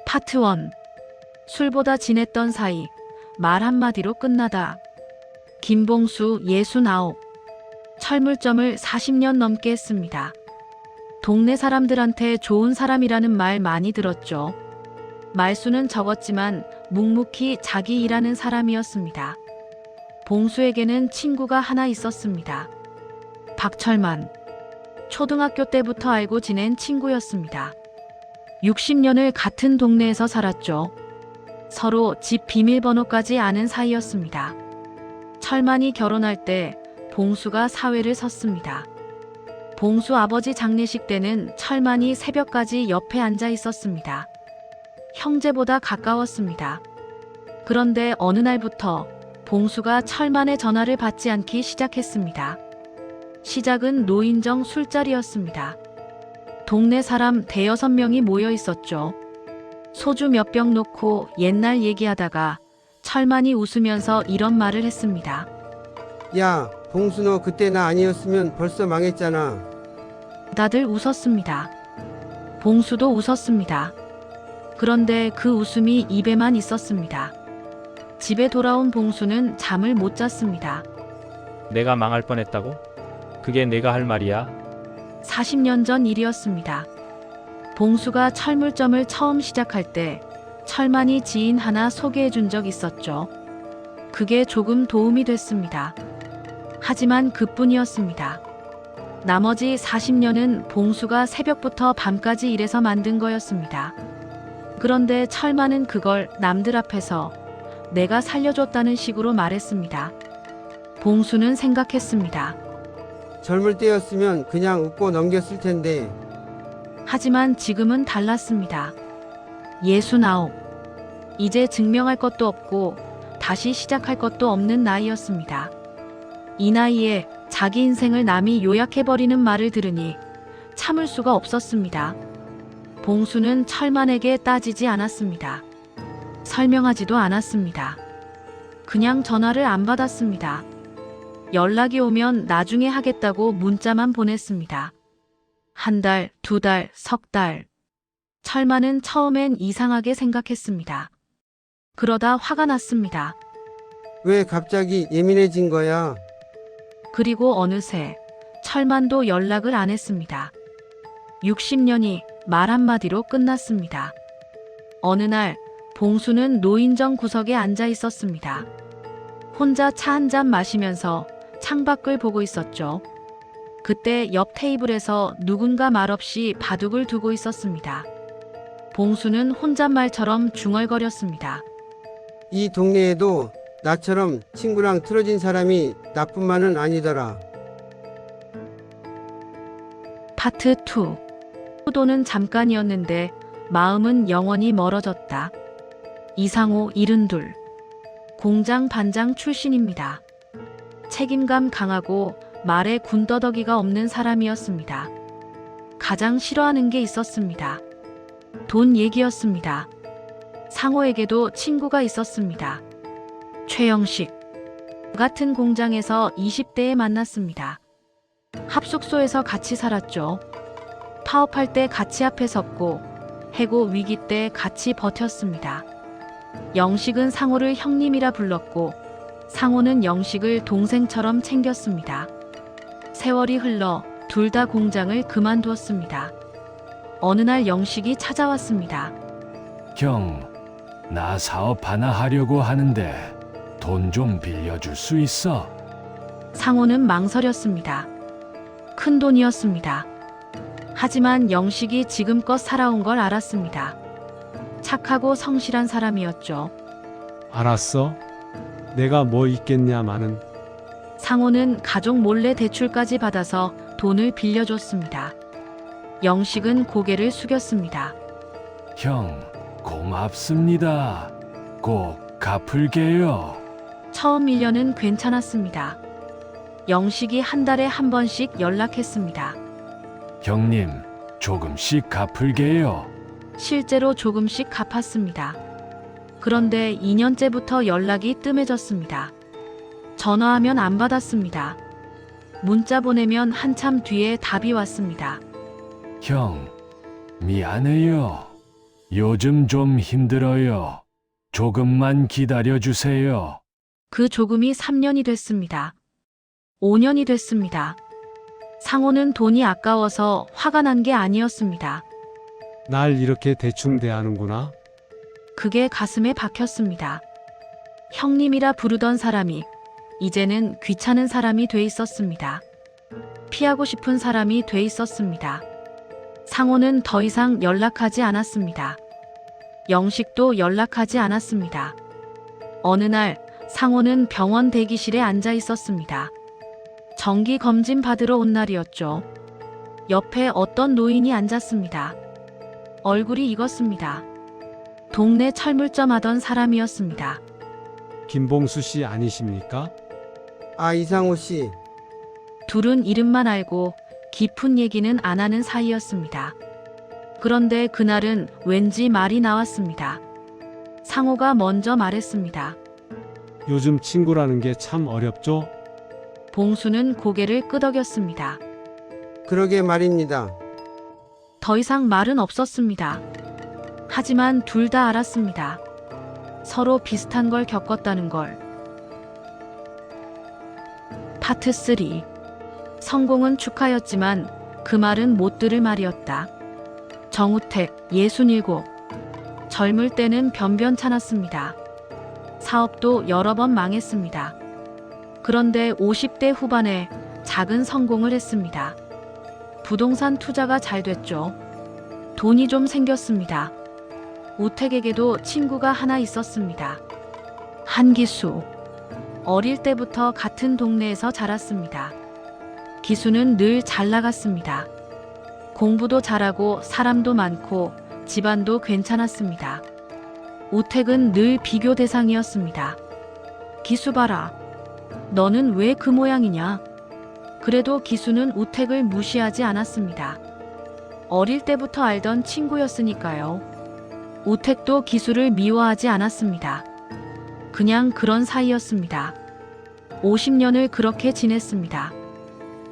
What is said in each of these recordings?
파트 1. 술보다 진했던 사이. 말 한마디로 끝나다. 김봉수 69. 철물점을 40년 넘게 했습니다. 동네 사람들한테 좋은 사람이라는 말 많이 들었죠. 말수는 적었지만 묵묵히 자기 일하는 사람이었습니다. 봉수에게는 친구가 하나 있었습니다. 박철만. 초등학교 때부터 알고 지낸 친구였습니다. 60년을 같은 동네에서 살았죠. 서로 집 비밀번호까지 아는 사이였습니다. 철만이 결혼할 때 봉수가 사회를 섰습니다. 봉수 아버지 장례식 때는 철만이 새벽까지 옆에 앉아 있었습니다. 형제보다 가까웠습니다. 그런데 어느 날부터 봉수가 철만의 전화를 받지 않기 시작했습니다. 시작은 노인정 술자리였습니다. 동네 사람 대여섯 명이 모여 있었죠. 소주 몇 병 놓고 옛날 얘기하다가 철만이 웃으면서 이런 말을 했습니다. 야, 봉수 너 그때 나 아니었으면 벌써 망했잖아. 다들 웃었습니다. 봉수도 웃었습니다. 그런데 그 웃음이 입에만 있었습니다. 집에 돌아온 봉수는 잠을 못 잤습니다. 내가 망할 뻔했다고? 그게 내가 할 말이야? 40년 전 일이었습니다. 봉수가 철물점을 처음 시작할 때 철만이 지인 하나 소개해 준 적 있었죠. 그게 조금 도움이 됐습니다. 하지만 그뿐이었습니다. 나머지 40년은 봉수가 새벽부터 밤까지 일해서 만든 거였습니다. 그런데 철만은 그걸 남들 앞에서 내가 살려줬다는 식으로 말했습니다. 봉수는 생각했습니다. 젊을 때였으면 그냥 웃고 넘겼을 텐데. 하지만 지금은 달랐습니다. 69. 이제 증명할 것도 없고 다시 시작할 것도 없는 나이였습니다. 이 나이에 자기 인생을 남이 요약해버리는 말을 들으니 참을 수가 없었습니다. 봉수는 철만에게 따지지 않았습니다. 설명하지도 않았습니다. 그냥 전화를 안 받았습니다. 연락이 오면 나중에 하겠다고 문자만 보냈습니다. 한 달, 두 달, 석 달. 철만은 처음엔 이상하게 생각했습니다. 그러다 화가 났습니다. 왜 갑자기 예민해진 거야? 그리고 어느새 철만도 연락을 안 했습니다. 60년이 말 한마디로 끝났습니다. 어느 날 봉수는 노인정 구석에 앉아 있었습니다. 혼자 차 한 잔 마시면서 창밖을 보고 있었죠. 그때 옆 테이블에서 누군가 말없이 바둑을 두고 있었습니다. 봉수는 혼잣말처럼 중얼거렸습니다. 이 동네에도 나처럼 친구랑 틀어진 사람이 나뿐만은 아니더라. 파트 2. 호도는 잠깐이었는데 마음은 영원히 멀어졌다. 이상호 72. 공장 반장 출신입니다. 책임감 강하고 말에 군더더기가 없는 사람이었습니다. 가장 싫어하는 게 있었습니다. 돈 얘기였습니다. 상호에게도 친구가 있었습니다. 최영식. 같은 공장에서 20대에 만났습니다. 합숙소에서 같이 살았죠. 파업할 때 같이 앞에 섰고 해고 위기 때 같이 버텼습니다. 영식은 상호를 형님이라 불렀고 상호는 영식을 동생처럼 챙겼습니다. 세월이 흘러 둘 다 공장을 그만두었습니다. 어느 날 영식이 찾아왔습니다. 형, 나 사업 하나 하려고 하는데 돈 좀 빌려줄 수 있어? 상호는 망설였습니다. 큰 돈이었습니다. 하지만 영식이 지금껏 살아온 걸 알았습니다. 착하고 성실한 사람이었죠. 알았어. 내가 뭐 있겠냐마는. 상호는 가족 몰래 대출까지 받아서 돈을 빌려줬습니다. 영식은 고개를 숙였습니다. 형, 고맙습니다. 꼭 갚을게요. 처음 1년은 괜찮았습니다. 영식이 한 달에 한 번씩 연락했습니다. 형님, 조금씩 갚을게요. 실제로 조금씩 갚았습니다. 그런데 2년째부터 연락이 뜸해졌습니다. 전화하면 안 받았습니다. 문자 보내면 한참 뒤에 답이 왔습니다. 형, 미안해요. 요즘 좀 힘들어요. 조금만 기다려 주세요. 그 조금이 3년이 됐습니다. 5년이 됐습니다. 상호는 돈이 아까워서 화가 난 게 아니었습니다. 날 이렇게 대충 대하는구나. 그게 가슴에 박혔습니다. 형님이라 부르던 사람이 이제는 귀찮은 사람이 돼 있었습니다. 피하고 싶은 사람이 돼 있었습니다. 상호는 더 이상 연락하지 않았습니다. 영식도 연락하지 않았습니다. 어느 날 상호는 병원 대기실에 앉아 있었습니다. 정기 검진 받으러 온 날이었죠. 옆에 어떤 노인이 앉았습니다. 얼굴이 익었습니다. 동네 철물점 하던 사람이었습니다. 김봉수 씨 아니십니까? 아, 이상호 씨. 둘은 이름만 알고 깊은 얘기는 안 하는 사이였습니다. 그런데 그날은 왠지 말이 나왔습니다. 상호가 먼저 말했습니다. 요즘 친구라는 게 참 어렵죠? 봉수는 고개를 끄덕였습니다. 그러게 말입니다. 더 이상 말은 없었습니다. 하지만 둘 다 알았습니다. 서로 비슷한 걸 겪었다는 걸. 파트 3. 성공은 축하였지만 그 말은 못 들을 말이었다. 정우택, 67. 젊을 때는 변변찮았습니다. 사업도 여러 번 망했습니다. 그런데 50대 후반에 작은 성공을 했습니다. 부동산 투자가 잘 됐죠. 돈이 좀 생겼습니다. 우택에게도 친구가 하나 있었습니다. 한기수. 어릴 때부터 같은 동네에서 자랐습니다. 기수는 늘 잘 나갔습니다. 공부도 잘하고 사람도 많고 집안도 괜찮았습니다. 우택은 늘 비교 대상이었습니다. 기수 봐라. 너는 왜 그 모양이냐? 그래도 기수는 우택을 무시하지 않았습니다. 어릴 때부터 알던 친구였으니까요. 우택도 기수를 미워하지 않았습니다. 그냥 그런 사이였습니다. 50년을 그렇게 지냈습니다.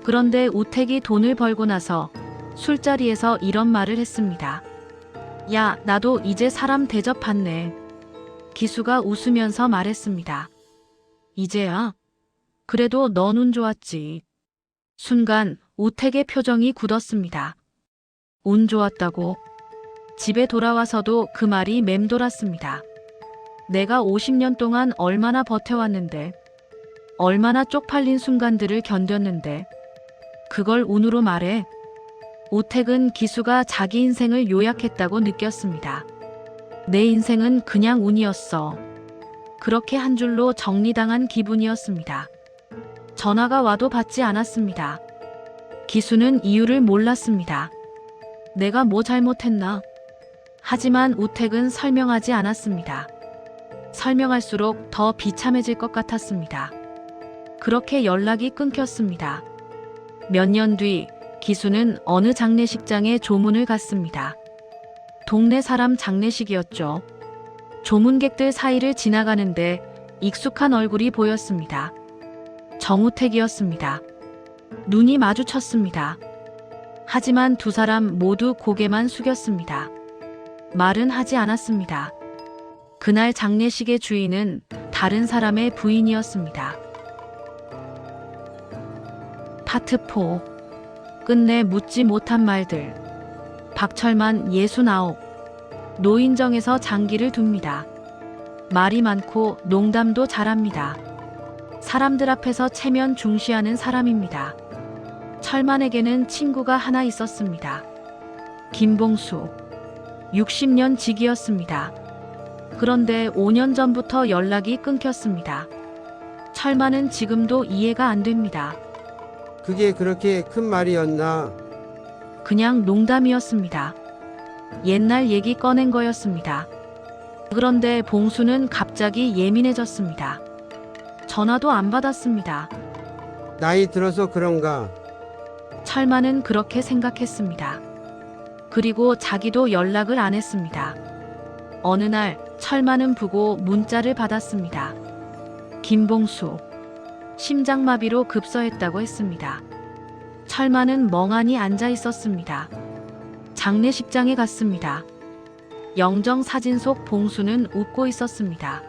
그런데 우택이 돈을 벌고 나서 술자리에서 이런 말을 했습니다. 야, 나도 이제 사람 대접받네. 기수가 웃으면서 말했습니다. 이제야? 그래도 넌 운 좋았지. 순간 우택의 표정이 굳었습니다. 운 좋았다고? 집에 돌아와서도 그 말이 맴돌았습니다. 내가 50년 동안 얼마나 버텨왔는데, 얼마나 쪽팔린 순간들을 견뎠는데, 그걸 운으로 말해? 우택은 기수가 자기 인생을 요약했다고 느꼈습니다. 내 인생은 그냥 운이었어. 그렇게 한 줄로 정리당한 기분이었습니다. 전화가 와도 받지 않았습니다. 기수는 이유를 몰랐습니다. 내가 뭐 잘못했나? 하지만 우택은 설명하지 않았습니다. 설명할수록 더 비참해질 것 같았습니다. 그렇게 연락이 끊겼습니다. 몇 년 뒤 기수는 어느 장례식장에 조문을 갔습니다. 동네 사람 장례식이었죠. 조문객들 사이를 지나가는데 익숙한 얼굴이 보였습니다. 정우택이었습니다. 눈이 마주쳤습니다. 하지만 두 사람 모두 고개만 숙였습니다. 말은 하지 않았습니다. 그날 장례식의 주인은 다른 사람의 부인이었습니다. 파트 4. 끝내 묻지 못한 말들. 박철만 69. 노인정에서 장기를 둡니다. 말이 많고 농담도 잘합니다. 사람들 앞에서 체면 중시하는 사람입니다. 철만에게는 친구가 하나 있었습니다. 김봉수. 60년 직이었습니다. 그런데 5년 전부터 연락이 끊겼습니다. 철만은 지금도 이해가 안 됩니다. 그게 그렇게 큰 말이었나? 그냥 농담이었습니다. 옛날 얘기 꺼낸 거였습니다. 그런데 봉수는 갑자기 예민해졌습니다. 전화도 안 받았습니다. 나이 들어서 그런가? 철만은 그렇게 생각했습니다. 그리고 자기도 연락을 안 했습니다. 어느 날 철만은 보고 문자를 받았습니다. 김봉수. 심장마비로 급서했다고 했습니다. 철만은 멍하니 앉아 있었습니다. 장례식장에 갔습니다. 영정 사진 속 봉수는 웃고 있었습니다.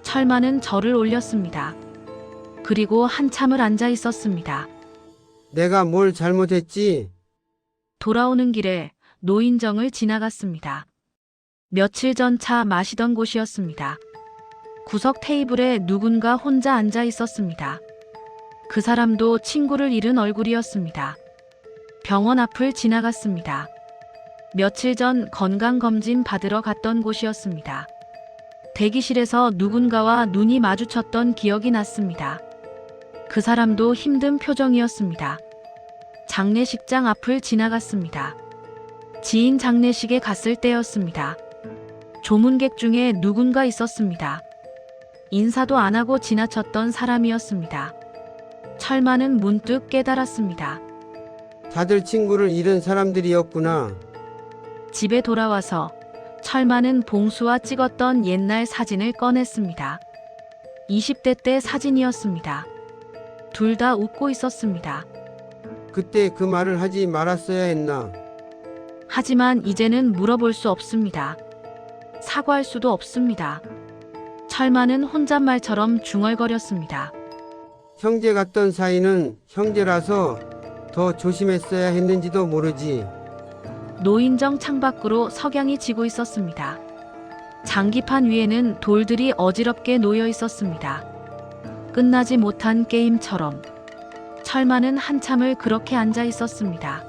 철만은 절을 올렸습니다. 그리고 한참을 앉아 있었습니다. 내가 뭘 잘못했지? 돌아오는 길에 노인정을 지나갔습니다. 며칠 전 차 마시던 곳이었습니다. 구석 테이블에 누군가 혼자 앉아 있었습니다. 그 사람도 친구를 잃은 얼굴이었습니다. 병원 앞을 지나갔습니다. 며칠 전 건강검진 받으러 갔던 곳이었습니다. 대기실에서 누군가와 눈이 마주쳤던 기억이 났습니다. 그 사람도 힘든 표정이었습니다. 장례식장 앞을 지나갔습니다. 지인 장례식에 갔을 때였습니다. 조문객 중에 누군가 있었습니다. 인사도 안 하고 지나쳤던 사람이었습니다. 철만은 문득 깨달았습니다. 다들 친구를 잃은 사람들이었구나. 집에 돌아와서 철만은 봉수와 찍었던 옛날 사진을 꺼냈습니다. 20대 때 사진이었습니다. 둘 다 웃고 있었습니다. 그때 그 말을 하지 말았어야 했나? 하지만 이제는 물어볼 수 없습니다. 사과할 수도 없습니다. 철만은 혼잣말처럼 중얼거렸습니다. 형제 같던 사이는 형제라서 더 조심했어야 했는지도 모르지. 노인정 창밖으로 석양이 지고 있었습니다. 장기판 위에는 돌들이 어지럽게 놓여 있었습니다. 끝나지 못한 게임처럼 철만은 한참을 그렇게 앉아 있었습니다.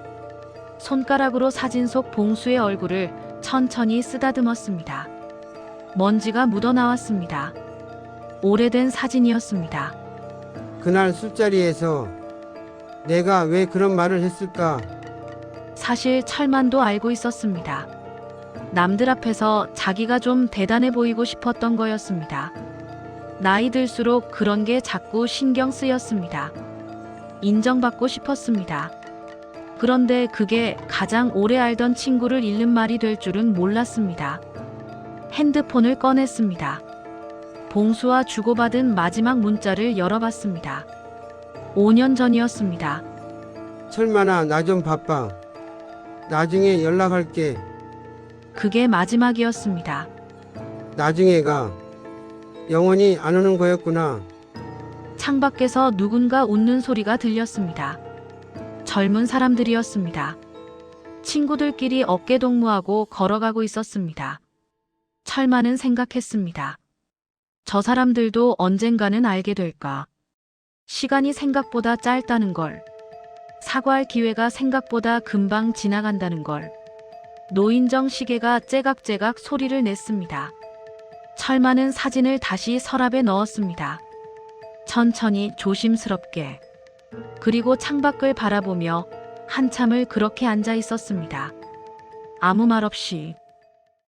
손가락으로 사진 속 봉수의 얼굴을 천천히 쓰다듬었습니다. 먼지가 묻어나왔습니다. 오래된 사진이었습니다. 그날 술자리에서 내가 왜 그런 말을 했을까? 사실 철만도 알고 있었습니다. 남들 앞에서 자기가 좀 대단해 보이고 싶었던 거였습니다. 나이 들수록 그런 게 자꾸 신경 쓰였습니다. 인정받고 싶었습니다. 그런데 그게 가장 오래 알던 친구를 잃는 말이 될 줄은 몰랐습니다. 핸드폰을 꺼냈습니다. 봉수와 주고받은 마지막 문자를 열어봤습니다. 5년 전이었습니다. 철만아, 나 좀 바빠. 나중에 연락할게. 그게 마지막이었습니다. 나중에가 영원히 안 오는 거였구나. 창밖에서 누군가 웃는 소리가 들렸습니다. 젊은 사람들이었습니다. 친구들끼리 어깨동무하고 걸어가고 있었습니다. 철만은 생각했습니다. 저 사람들도 언젠가는 알게 될까? 시간이 생각보다 짧다는 걸. 사과할 기회가 생각보다 금방 지나간다는 걸. 노인정 시계가 째각째각 소리를 냈습니다. 철만은 사진을 다시 서랍에 넣었습니다. 천천히 조심스럽게. 그리고 창밖을 바라보며 한참을 그렇게 앉아 있었습니다. 아무 말 없이.